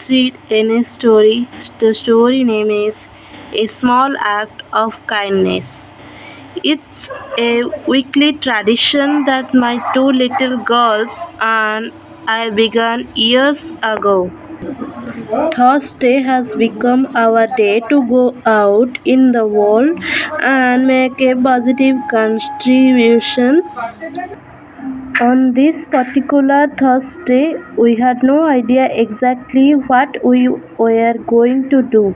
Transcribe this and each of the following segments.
once read in a story. The story name is A Small Act of Kindness. It's a weekly tradition that my two little girls and I began years ago. Thursday has become our day to go out in the world and make a positive contribution. On this particular Thursday, we had no idea exactly what we were going to do,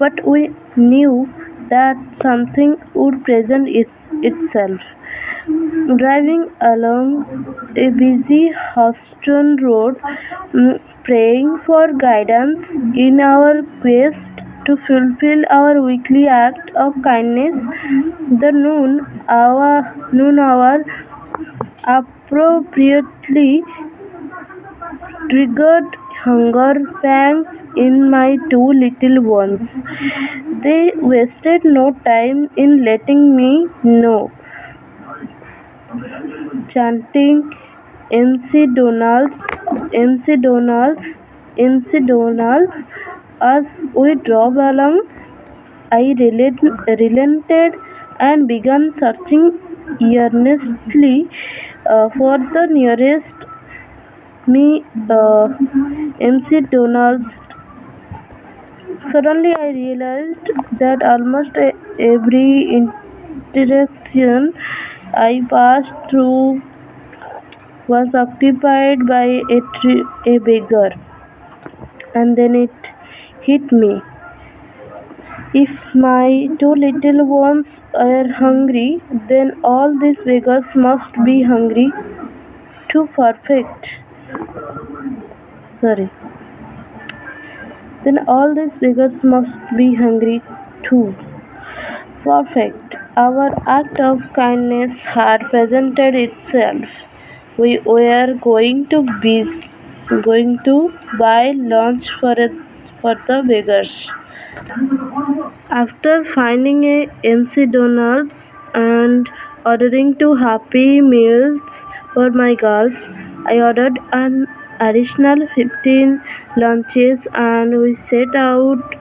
but we knew that something would present itself. Driving along a busy Houston road, praying for guidance in our quest to fulfill our weekly act of kindness, the noon hour appropriately triggered hunger pangs in my two little ones. They wasted no time in letting me know, chanting MC Donald's, MC Donald's, MC Donald's as we drove along. I relented and began searching earnestly for the nearest me MC Donald's. Suddenly, I realized that almost every interaction I passed through was occupied by a beggar. And then it hit me. If my two little ones are hungry, then all these beggars must be hungry too. Sorry. Then all these beggars must be hungry too. Perfect. Our act of kindness had presented itself. We were going to buy lunch for the beggars. After finding a MC Donald's and ordering two Happy Meals for my girls, I ordered an additional 15 lunches and we set out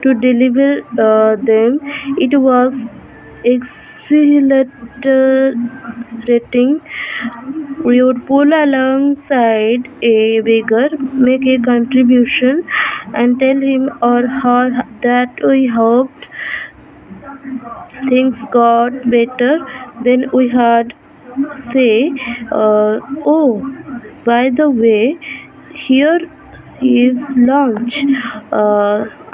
to deliver them. It was exhilarating. We would pull alongside a beggar, make a contribution, and tell him or her that we hoped things got better. Then we had say, "Oh, by the way, here is lunch,"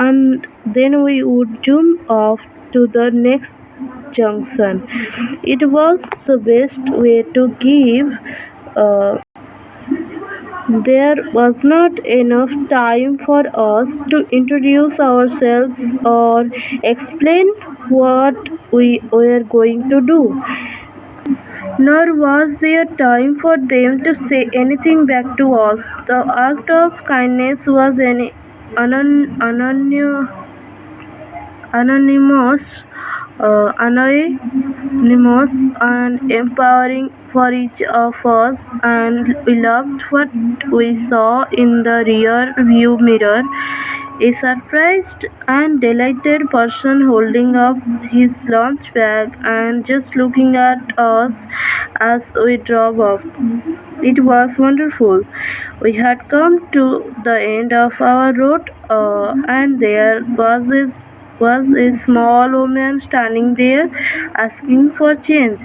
and then we would jump off to the next junction. It was the best way to give. Uh, there was not enough time for us to introduce ourselves or explain what we were going to do. Nor was there time for them to say anything back to us. The act of kindness was anonymous, anonymous and empowering for each of us, and we loved what we saw in the rear view mirror. A surprised and delighted person holding up his lunch bag and just looking at us as we drove off. It was wonderful. We had come to the end of our road, and there was a small woman standing there asking for change.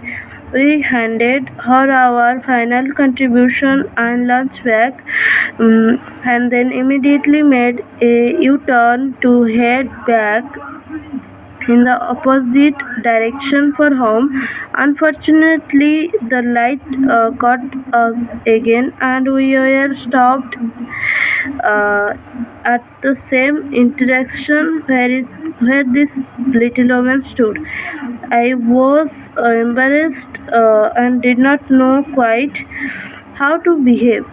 We handed her our final contribution and lunch bag, and then immediately made a U-turn to head back in the opposite direction for home. Unfortunately, the light caught us again, and we were stopped at the same intersection where this little woman stood. I was embarrassed and did not know quite how to behave.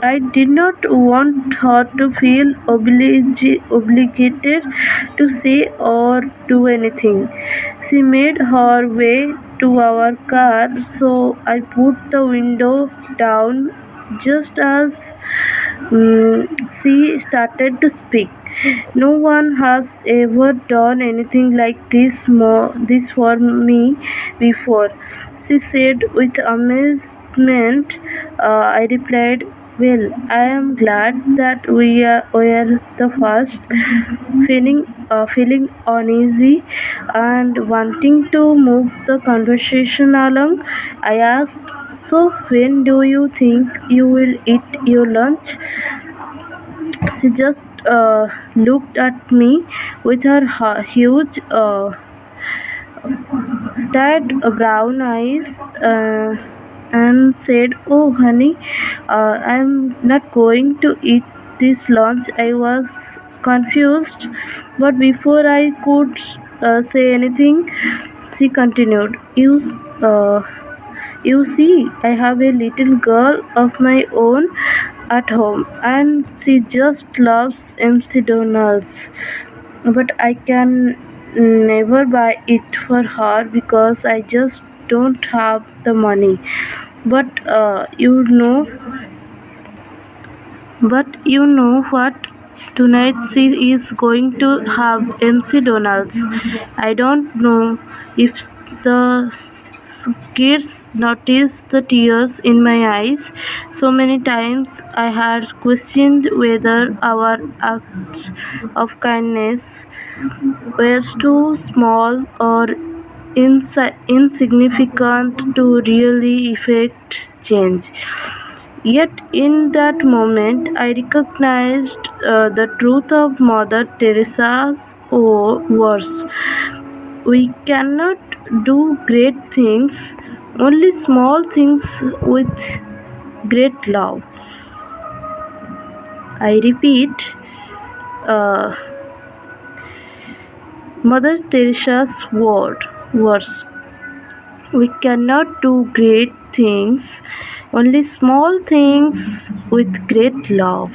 I did not want her to feel obligated to say or do anything. She made her way to our car, so I put the window down just as She started to speak. No one has ever done anything like this for me before, she said with amazement. I replied, well, I am glad that we are the first. Feeling uneasy and wanting to move the conversation along, I asked, so when do you think you will eat your lunch? She just looked at me with her huge tired brown eyes and said, oh, honey, I'm not going to eat this lunch. I was confused, but before I could say anything, she continued, you see, I have a little girl of my own at home, and she just loves MC Donald's. But I can never buy it for her because I just don't have the money. But you know what? Tonight she is going to have MC Donald's. I don't know if the kids noticed the tears in my eyes. So many times I had questioned whether our acts of kindness were too small or insignificant to really effect change. Yet, in that moment, I recognized the truth of Mother Teresa's words. We cannot do great things, only small things with great love. I repeat, uh, Mother Teresa's words. We cannot do great things, only small things with great love.